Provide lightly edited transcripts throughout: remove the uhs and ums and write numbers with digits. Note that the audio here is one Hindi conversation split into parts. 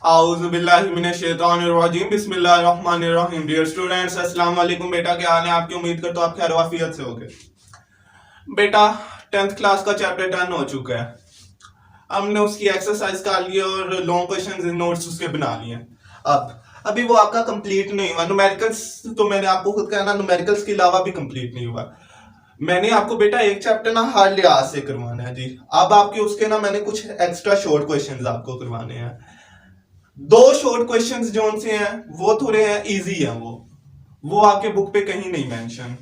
आऊज़ुबिल्लाहिमिनश्शैतानिर्रजीम बिस्मिल्लाहिर्रहमानिर्रहीम। डियर स्टूडेंट्स, अस्सलाम वालेकुम। बेटा क्या हाल है आपकी? उम्मीद करता हूँ आप खैर वाफियत से होगे। बेटा 10th क्लास का चैप्टर 10 हो चुका है। हमने उसकी एक्सरसाइज कर ली और लॉन्ग क्वेश्चंस नोट्स उसके बना लिए। अब अभी वो आपका कंप्लीट नहीं हुआ। न्यूमेरिकल्स तो मैंने आपको खुद कहना, न्यूमेरिकल्स के अलावा भी कंप्लीट नहीं हुआ। मैंने आपको बेटा एक चैप्टर ना हर लिहाज से करवाना है जी। अब आपके उसके ना मैंने कुछ एक्स्ट्रा शॉर्ट क्वेश्चंस आपको करवाने हैं। दो शॉर्ट क्वेश्चंस जो से हैं वो थोड़े हैं इजी हैं। वो आपके बुक पे कहीं नहीं मेंशन।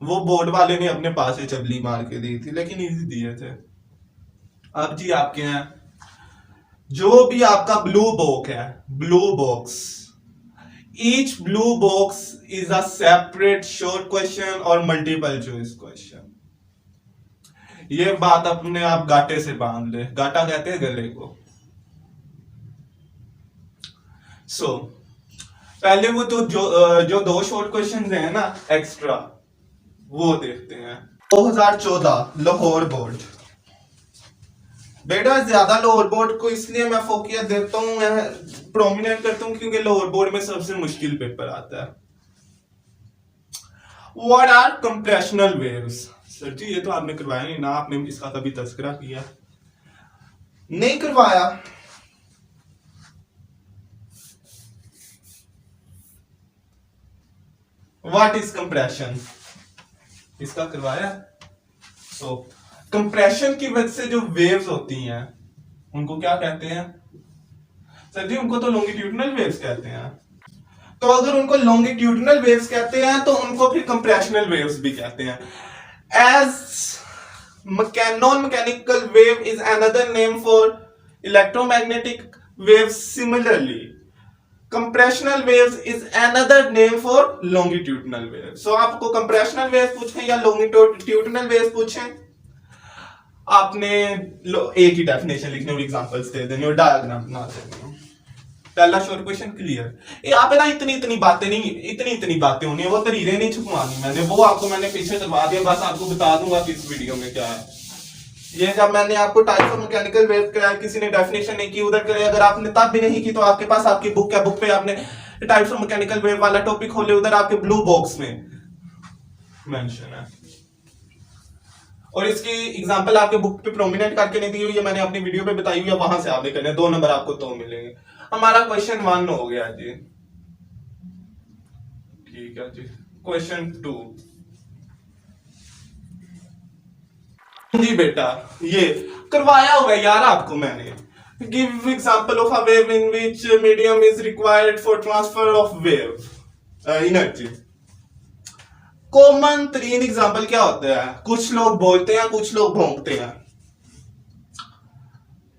वो बोर्ड वाले ने अपने पास से चबली मार के दी थी, लेकिन इजी दिए थे। अब जी आपके हैं जो भी आपका ब्लू बॉक्स है, blue box, each blue box is a separate short question और मल्टीपल चॉइस क्वेश्चन। ये बात अपने आप गाटे से बांध ले। गाटा कहते हैं गले को। पहले वो तो जो दो शॉर्ट क्वेश्चन है ना एक्स्ट्रा, वो देखते हैं। 2014 लाहौर बोर्ड। बेटा ज्यादा लाहौर बोर्ड को इसलिए मैं फोकियत देता हूँ, मैं प्रोमिनेंट करता हूँ, क्योंकि लाहौर बोर्ड में सबसे मुश्किल पेपर आता है। What are compressional waves? Sir ji ये तो आपने करवाया नहीं ना, आपने इसका कभी तस्करा किया नहीं? करवाया। What is compression? इसका करवाया। कंप्रेशन की वजह से जो वेव्स होती हैं उनको क्या कहते हैं? सर जी उनको तो लॉन्गिट्यूडनल वेव्स कहते हैं। तो अगर उनको लॉन्गिट्यूडनल वेव्स कहते हैं तो उनको फिर कंप्रेशनल वेव्स भी कहते हैं। As non mechanical wave is another name for electromagnetic waves, similarly compressional waves is another name for longitudinal wave. So आपको कंप्रेशनल वेव्स पूछें या लॉन्गिट्यूडनल वेव्स पूछें, आपने एक ही डेफिनेशन लिखनी और एग्जांपल्स दे देनी और डायग्राम बना देनी। पहला शॉर्ट क्वेश्चन क्लियर। यहाँ पे ना इतनी बातें नहीं, इतनी बातें होनी है, वो तरीरे नहीं छुपवानी मैंने, वो आपको मैंने पीछे करवा दिया। बस आपको बता दूंगा कि इस वीडियो में क्या है। ये जब मैंने आपको टाइप्स ऑफ मैकेनिकल वेव कराया, किसी ने डेफिनेशन नहीं की उधर करे, अगर आपने तब भी नहीं की तो आपके पास आपकी बुक है, बुक पे आपने टाइप्स ऑफ मैकेनिकल वेव वाला टॉपिक खोले, उधर आपके ब्लू बॉक्स में मेंशन है। और इसकी एग्जांपल आपके बुक पे प्रोमिनेंट करके नहीं दी हुई है, मैंने अपनी वीडियो पे बताई हुई है, वहां से आपने करने 2 नंबर आपको तो मिलेंगे। हमारा क्वेश्चन 1 हो गया जी। ठीक है जी। क्वेश्चन 2 जी बेटा ये करवाया हुआ है यार आपको मैंने। Give example of a wave in which medium is required for transfer of wave energy. Common 3 example क्या होता है? कुछ लोग बोलते हैं, कुछ लोग भौंकते हैं,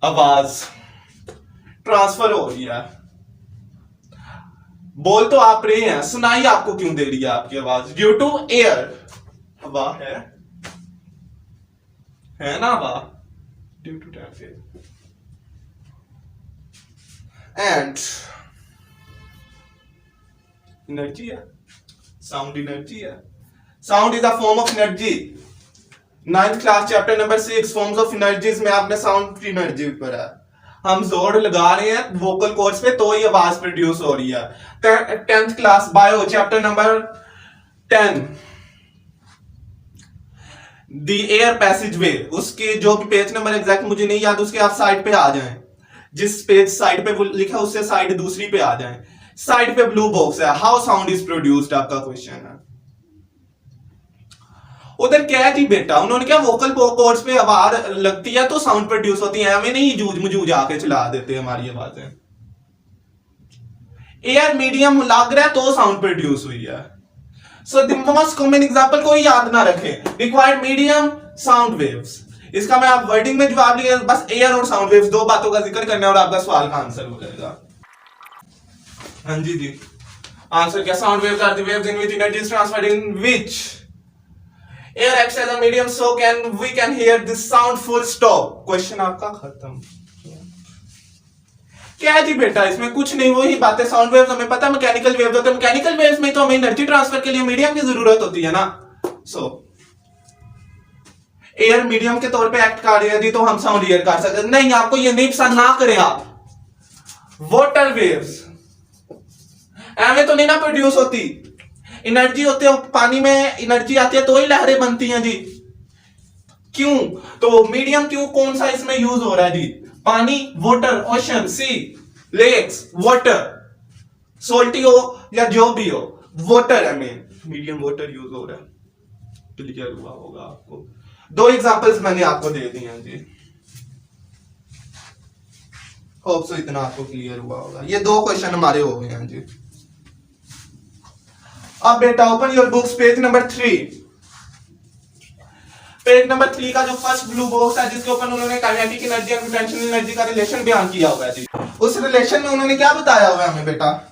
आवाज ट्रांसफर हो रही है। बोल तो आप रहे हैं, सुनाई आपको क्यों दे रही है आपकी आवाज? Due to air. हवा है ना हवा, due to temperature and energy है, साउंड एनर्जी है। Sound is a form of energy. 9th class chapter number 6 forms of energies में आपने साउंड की एनर्जी पर है। हम जोर लगा रहे हैं वोकल कॉर्ड्स पे तो ये आवाज प्रोड्यूस हो रही है। 10th class bio chapter number 10 the air passage वे, उसके जो भी पेज नंबर एग्जैक्ट मुझे नहीं याद, उसके आप साइड पे आ जाएं। जिस पेज साइड पे लिखा उससे साइड दूसरी पे आ जाएं। साइड पे ब्लू बॉक्स है, हाउ साउंड इज प्रोड्यूस्ड आपका क्वेश्चन है। उधर क्या है जी बेटा, उन्होंने क्या वोकल कॉर्ड्स पे आवाज लगती है तो साउंड प्रोड्यूस होती है, हमें नहीं जूझ मुझूझ आके चला देते हमारी आवाजें। एयर मीडियम लग रहा है तो साउंड प्रोड्यूस हुई है। So the most common example कोई याद ना रखें, रिक्वायर्ड मीडियम साउंड वेव्स। इसका मैं आप वर्डिंग में जवाब लिया, बस एयर और साउंड वेव्स 2 बातों का जिक्र करना है और आपका सवाल का आंसर हो जाएगा। हाँ जी आंसर क्या? Sound waves are the waves in which energy is transferred in which air acts as a medium so we can hear this sound full stop. Question आपका खत्म। क्या है जी बेटा इसमें? कुछ नहीं, वही बातें। साउंड वेव्स हमें पता है मैकेनिकल वेव्स होते हैं, मैकेनिकल वेव्स में तो हमें एनर्जी ट्रांसफर के लिए मीडियम की जरूरत होती है ना। एयर मीडियम के तौर पे एक्ट कर रही है जी, तो हम साउंड हियर कर सकते हैं। नहीं, आपको ये नहीं पसंद ना करें आप, वाटर वेव्स एवं तो नहीं ना प्रोड्यूस होती, एनर्जी होती है पानी में, एनर्जी आती है तो ही लहरें बनती हैं जी। क्यों? तो मीडियम क्यों कौन सा इसमें यूज हो रहा है जी? पानी, वाटर, ओशन, सी, लेक्स, वाटर, सोल्टी हो या जो भी हो, वाटर है मेन, मीडियम वाटर यूज हो रहा है। क्लियर हुआ होगा आपको? दो एग्जांपल्स मैंने आपको दे दिए हैं जी। होप सो इतना आपको क्लियर हुआ होगा। ये दो क्वेश्चन हमारे हो गए हैं जी। अब बेटा open your books page number 3। Page number 3 का जो फर्स्ट ब्लू बॉक्स है जिसके ऊपर उन्होंने काइनेटिक एनर्जी और पोटेंशियल एनर्जी का रिलेशन बयान किया हुआ है जी। उस रिलेशन में उन्होंने क्या बताया हुआ है हमें बेटा?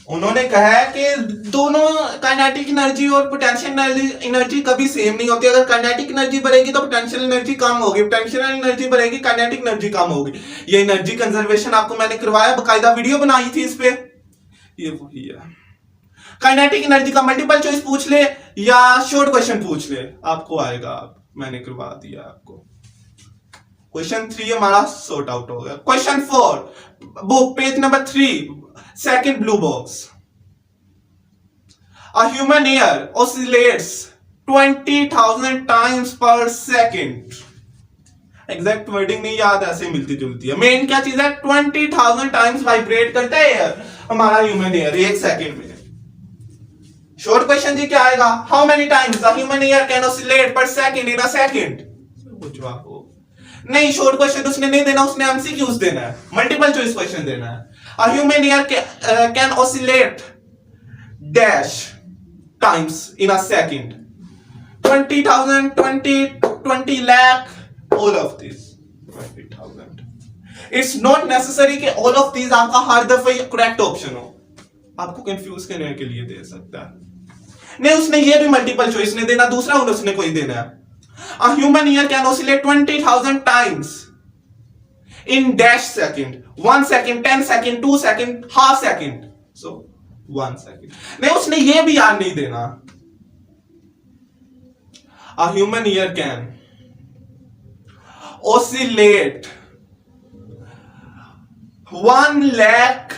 उन्होंने कहा है कि दोनों काइनेटिक एनर्जी और पोटेंशियल एनर्जी कभी सेम नहीं होती। अगर काइनेटिक एनर्जी बढ़ेगी तो पोटेंशियल एनर्जी कम होगी, पोटेंशियल एनर्जी बढ़ेगी काइनेटिक एनर्जी कम होगी। ये एनर्जी कंजर्वेशन आपको मैंने करवाया, बकायदा वीडियो बनाई थी इस पे। ये वही है। काइनेटिक एनर्जी का मल्टीपल चॉइस पूछ ले या शॉर्ट क्वेश्चन पूछ ले, आपको आएगा। आप मैंने करवा दिया आपको। क्वेश्चन 3 हमारा सॉर्ट आउट हो गया। Question 4 book page number 3 second blue box. A human ear oscillates 20,000 times per second। Exact wording नहीं याद, ऐसे मिलती जुलती है। मेन क्या चीज है? 20,000 टाइम्स वाइब्रेट करता है एयर, हमारा ह्यूमन एयर, एक सेकंड में। शॉर्ट क्वेश्चन जी क्या आएगा? How many times the human air can oscillate पर सेकंड इन अ सेकंड? जवाब हो नहीं, शॉर्ट क्वेश्चन उसने नहीं देना, उसने एमसीक्यूज देना है, मल्टीपल चॉइस क्वेश्चन देना है। A human ear can oscillate dash times in a second. 20,000, 20 lakh, all of these 20,000. It's not necessary कि all of these आपका हर दफे करेक्ट ऑप्शन हो, आपको कंफ्यूज करने के लिए दे सकता है। नहीं, उसने ये भी मल्टीपल चॉइस नहीं देना, दूसरा उसने कोई देना है। A human ear can oscillate 20,000 times in dash second, 1 second, 10 second, 2 second, half second, so 1 second। नहीं, उसने ये भी याद नहीं देना। A human ear can oscillate 1 lakh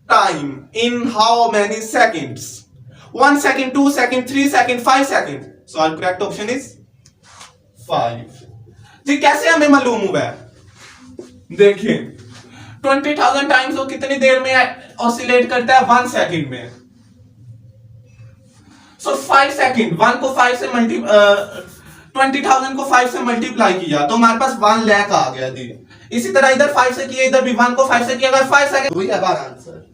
time in how many seconds? 1 second, 2 second, 3 second, 5 second, so our correct option is 5 जी। कैसे हमें मालूम हुआ है? देखिए 20,000 टाइम्स वो कितनी देर में ऑसिलेट करता है? 1 सेकंड में। सो 5 सेकंड, 1 को 5 से 20,000 को 5 से मल्टीप्लाई किया तो हमारे पास 1 लाख आ गया जी। इसी तरह इधर 5 से किया, इधर भी 1 को 5 से किया, अगर 5 सेकंड वही है हमारा आंसर।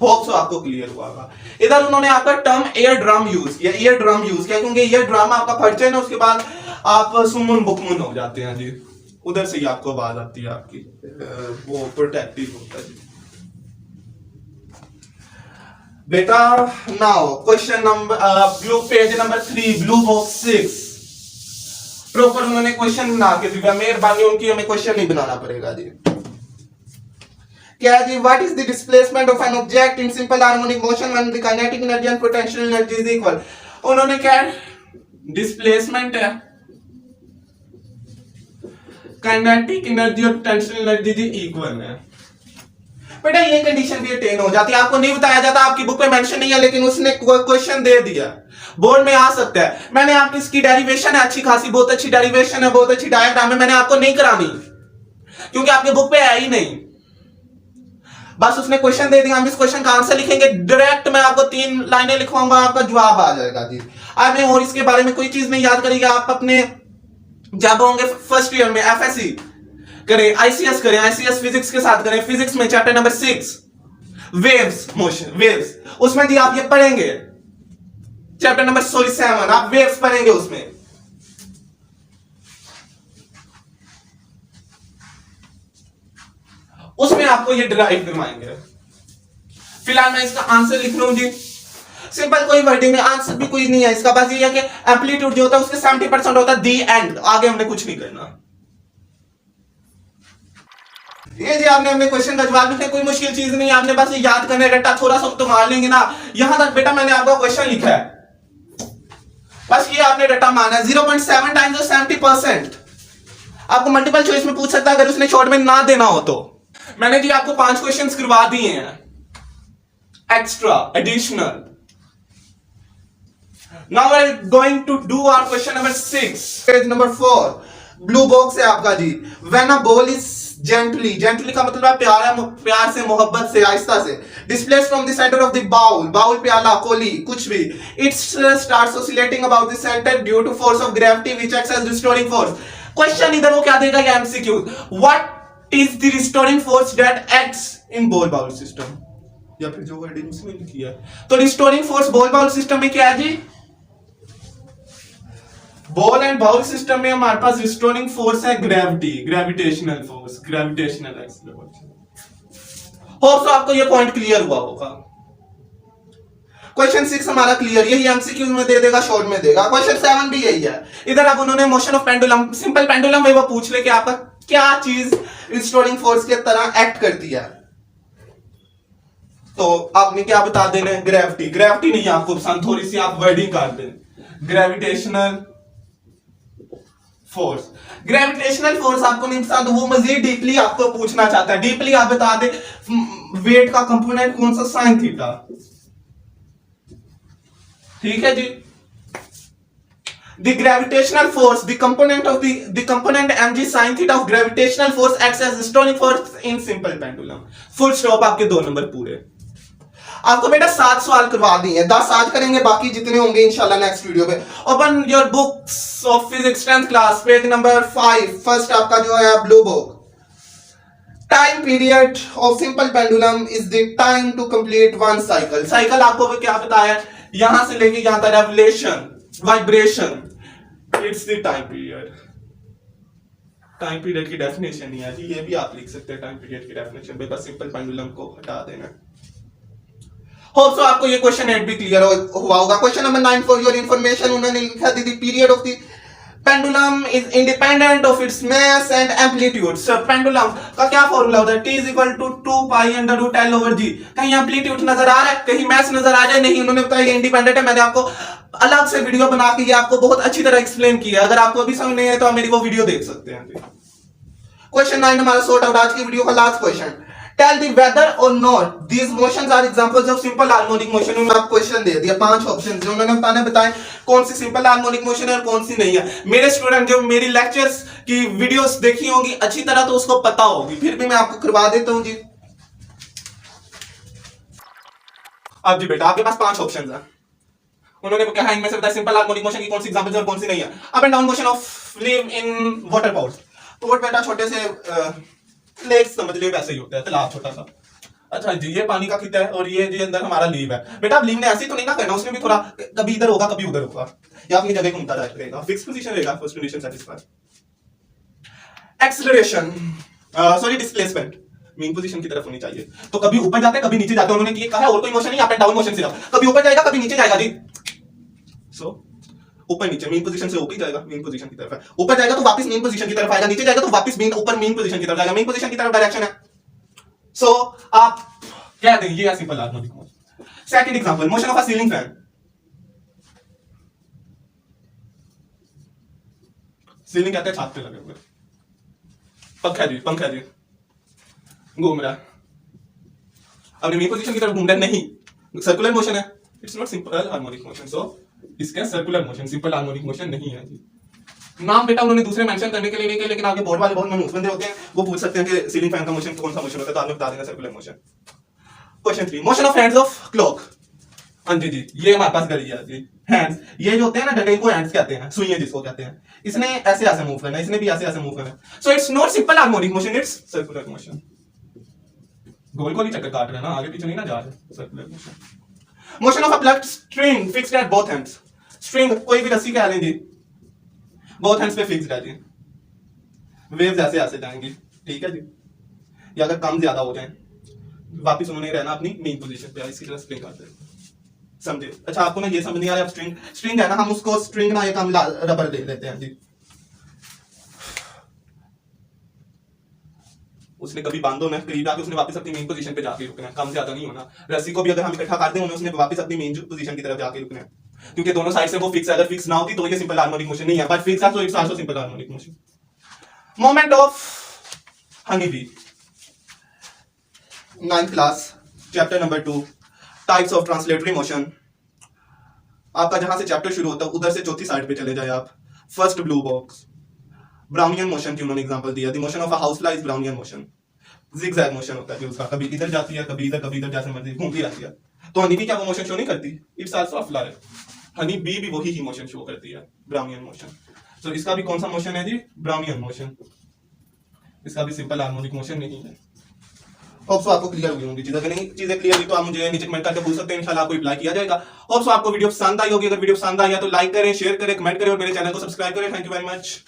होप सो आपको क्लियर हुआ होगा। इधर उन्होंने आपका टर्म एयर ड्रम यूज किया, एयर ड्रम यूज किया क्योंकि एयर ड्रम आपका फटते है ना, उसके बाद आप सुमुन बुकमुन हो जाते हैं जी, उधर से ही आपको आवाज आती है आपकी, वो प्रोटेक्टिव होता है जी। बेटा now question number blue page number 3 blue box 6 proper उन्होंने क्वेश्चन बना के दिया, मेहरबानी उनकी, हमें क्वेश्चन नहीं बनाना पड़ेगा जी। क्या जी? What is the displacement of an object in simple harmonic motion when the kinetic energy and potential energy is equal? उन्होंने क्या डिस्प्लेसमेंट है, काइनेटिक एनर्जी और पोटेंशियल एनर्जी जी इक्वल है। बेटा ये कंडीशन भी अटेन हो जाती है, आपको नहीं बताया जाता, आपकी बुक में मेंशन नहीं है, लेकिन उसने क्वेश्चन दे दिया, बोर्ड में आ सकता है। मैंने आपकी इसकी डेरिवेशन है अच्छी खासी, बहुत अच्छी डेरिवेशन है, बहुत अच्छी डायग्राम है, मैंने आपको नहीं करानी क्योंकि आपके बुक पे है ही नहीं। बस उसने क्वेश्चन दे दिया, हम इस क्वेश्चन का आंसर लिखेंगे डायरेक्ट, मैं आपको 3 लाइनें लिखवाऊंगा, आपका जवाब आ जाएगा जी। आपने और इसके बारे में कोई चीज नहीं याद करेगा, आप अपने जब होंगे फर्स्ट ईयर में एफएससी करें, आईसीएस करें, आईसीएस फिजिक्स के साथ करें, फिजिक्स में chapter number 6 waves motion waves, उसमें जी आप ये पढ़ेंगे चैप्टर नंबर 7 आप वेव्स पढ़ेंगे, उसमें आपको ये डिराइव करवाएंगे। फिलहाल मैं इसका आंसर लिख लूं जी, सिंपल कोई वर्डिंग नहीं, आंसर भी कोई नहीं है इसका, बस ये है कि एम्पलीट्यूड जो होता है उसके 70% होता है दी एंड, आगे हमने कुछ नहीं करना। ये जी आपने अपने क्वेश्चन का जवाब लिखना, कोई मुश्किल चीज नहीं है, आपने बस याद करना है, रट्टा थोड़ा सा तो मार लेंगे ना। यहां तक बेटा मैंने आपका क्वेश्चन लिखा है, बस ये आपने रटा माना है 0.7 टाइम्स 70%। आपको मल्टीपल चॉइस में पूछ सकता है अगर उसने शॉर्ट में ना देना हो तो। मैंने जी आपको 5 क्वेश्चंस करवा दिए हैं extra additional. Now we're going to do our question number 6, page number 4, blue box है आपका जी। When a ball is gently का मतलब है प्यार से, मोहब्बत से, आहिस्ता से, displaced from the center of the bowl प्याला, कोली, कुछ भी, it starts oscillating about the center due to force of gravity which acts as restoring force। Question इधर वो क्या देगा ये MCQ, what is the restoring force that acts in ball bowl system, या फिर जो वर्डिंग उसमें लिखी है। तो restoring force ball bowl system में क्या है जी, बॉल एंड बाउल सिस्टम में हमारे पास रिस्टोरिंग फोर्स है gravity, gravitational force, gravitational acceleration. Hope so आपको ये पॉइंट क्लियर हुआ होगा। क्वेश्चन 6 हमारा क्लियर, यही एमसीक्यू में दे देगा, शॉर्ट में देगा। क्वेश्चन 7 भी यही है। इधर अब उन्होंने motion of pendulum, simple pendulum में वो पूछ ले कि आपका क्या चीज रिस्टोरिंग फोर्स के तरह एक्ट करती है, तो आपने क्या बता देना है, ग्रेविटी। ग्रेविटी नहीं आपको पसंद, थोड़ी सी आप वर्डिंग कर दें, ग्रेविटेशनल फोर्स। ग्रेविटेशनल फोर्स आपको नहीं पसंद, वो मजीद डीपली आपको पूछना चाहता है। डीपली आप बता दे वेट का कंपोनेंट कौन सा, साइन थीटा। ठीक है जी। The gravitational force, the component mg sin theta of gravitational force acts as restoring force in simple pendulum। Full stop, आपके 2 नंबर पूरे। आपको बेटा 7 सवाल करवा दिए हैं, 10 आज करेंगे, बाकी जितने होंगे इंशाल्लाह नेक्स्ट वीडियो पे। Open your books of physics 10th class, page number 5, first आपका जो है blue book. Time period of simple pendulum is the time to complete one cycle. Cycle आपको क्या बताया, यहां से लेके यहां तक revolution, vibration, it's the time period. Time period की डेफिनेशन नहीं है जी, ये भी आप लिख सकते हैं टाइम पीरियड की डेफिनेशन, बस सिंपल पेंडुलम को हटा देना। होप सो आपको ये क्वेश्चन 8 भी क्लियर हुआ होगा। Question number 9 for your information, उन्होंने लिखा the period of the pendulum is independent of its mass and amplitude. So pendulum का क्या फॉर्मूला होता है, t = 2 पाई √ L/g। कहीं एम्पलीट्यूड नजर आ रहा है, कहीं मास नजर आ जाए, नहीं, उन्होंने बताया ये इंडिपेंडेंट है। मैंने आपको अलग से वीडियो बना के ये आपको बहुत अच्छी तरह एक्सप्लेन किया, अगर आपको अभी समझ नहीं है तो आप मेरी वो वीडियो देख सकते हैं। क्वेश्चन 9 हमारा सॉर्ट आउट, आज की वीडियो का last question. Tell the whether or not these motions are examples of simple harmonic motion। उन्होंने आपको क्वेश्चन दे दिया, 5 ऑप्शन जो उन्होंने बताए कौन सी सिंपल हार्मोनिक मोशन है और कौन सी नहीं है। मेरे स्टूडेंट जो मेरी लेक्चर्स की वीडियोस देखी होंगी अच्छी तरह तो उसको पता होगी, फिर भी मैं आपको करवा देता हूं जी। अब जी बेटा आपके पास 5 ऑप्शन है, उन्होंने कहा इनमें से बताया सिंपल हार्मोनिक मोशन की कौन सी एग्जांपल्स और कौन सी नहीं है। Up and down motion of leave in water pot. Pot बेटा छोटे से लेक्स समझ लियो, वैसे ही होता है तालाब छोटा सा। अच्छा जी, ये पानी का खिता है और ये जी अंदर हमारा लीव है। बेटा अब लीव ने ऐसे तो नहीं ना करना, उसने भी थोड़ा कभी इधर होगा कभी उधर होगा, या अपनी जगह घूमता रहेगा, फिक्स पोजीशन रहेगा, first condition satisfy. Acceleration sorry displacement mean position की तरफ होनी चाहिए, तो कभी ऊपर जाते कभी नीचे जाते। उन्होंने ये कहा और कोई मोशन नहीं, अप एंड डाउन मोशन सिर्फ, कभी ऊपर जाएगा कभी नीचे जाएगा जी। सो ऊपर नीचे, मीन पोजीशन से ऊपर जाएगा, मीन पोजीशन की तरफ है, ऊपर जाएगा तो वापस मीन पोजीशन की तरफ आएगा, नीचे जाएगा तो वापस मीन ऊपर मीन पोजीशन की तरफ जाएगा, मीन पोजीशन की तरफ डायरेक्शन है। सो आप क्या देंगे, ये simple harmonic motion. Second example, motion of a ceiling fan. Ceiling कहते हैं छत पे लगे हुए, पंखा जी घूम रहा है, अब मीन पोजीशन की तरफ घूम रहा है, नहीं सर्कुलर मोशन है, it's not simple harmonic motion. So इसका circular motion, simple harmonic motion नहीं है जी। नाम बेटा उन्होंने दूसरे मेंशन करने के लिए नहीं किया, लेकिन आगे बोर्ड वाले बहुत मनूस बंदे होते हैं, वो पूछ सकते हैं कि सीलिंग फैन का मोशन कौन सा मोशन होता है, तो आपने बता देना circular motion. Question 3, motion of hands of clock. हाँ जी जी, ये हमारे पास घड़ी है जी। हैंड्स, ये जो होते हैं ना डंडे को हैंड्स कहते हैं, सुइयां जिसको कहते हैं। इसने ऐसे ऐसे मूव करना है, इसने भी ऐसे ऐसे मूव करना है। So it's not simple harmonic motion, it's circular motion. गोल गोल ही चक्कर काट रहे हैं ना, आगे पीछे नहीं ना जा रहे, circular motion. Motion of a plugged string fixed at both ends. String कोई भी रस्सी कह लें जी, बोथ हैंड्स पे फिक्स्ड है जी, वेव्स ऐसे ऐसे जाएंगी, ठीक है जी। या अगर कम ज्यादा हो जाए वापिस उन्होंने रहना अपनी मेन पोजीशन पे, इसी तरह स्ट्रिंग करते हैं, समझे। अच्छा आपको ना ये समझ नहीं आ रहा, स्ट्रिंग है ना, हम उसको स्ट्रिंग ना एक हम रबर ले लेते हैं जी। उसने कभी बांधो ना, करीब आके उसने वापस अपनी मेन पोजीशन पे जाके रुकना है, कम ज्यादा नहीं होना। रस्सी को भी अगर हम इकट्ठा कर दें उसने वापस अपनी मेन पोजीशन की तरफ जाके रुकना है। क्योंकि दोनों साइड से वो फिक्स है, अगर फिक्स ना होती तो ये सिंपल हार्मोनिक मोशन नहीं है, बट फिक्स है, so it's also simple harmonic motion. Moment of honey bee, 9th class, chapter number 2, types of translatory motion. आपका जहां से चैप्टर शुरू होता है उधर से चौथी साइड पे चले जाए आप. First blue box, Brownian motion की उन्होंने एग्जांपल दिया. The motion of a housefly is Brownian motion. Zigzag motion होता है उसका, कभी इधर जाती है, कभी इधर, जैसे मर्जी घूमती रहती है. तो हनी बी क्या वो मोशन शो नहीं करती? It's also a flower. Honey bee भी वही ही मोशन शो करती है, ब्राउनियन मोशन. तो इसका भी कौन सा मोशन है जी? Brownian motion. इसका भी सिंपल हार्मोनिक मोशन नहीं है. होप सो आपको क्लियर हुई होंगी चीजें. अगर नहीं चीजें क्लियर हुई तो आप मुझे नीचे कमेंट करके पूछ सकते हैं, इंशाल्लाह आपको रिप्लाई किया जाएगा. होप सो आपको वीडियो पसंद आई होगी. अगर वीडियो पसंद आई है तो लाइक करें, शेयर करें, कमेंट करें और मेरे चैनल को सब्सक्राइब करें. Thank you very much.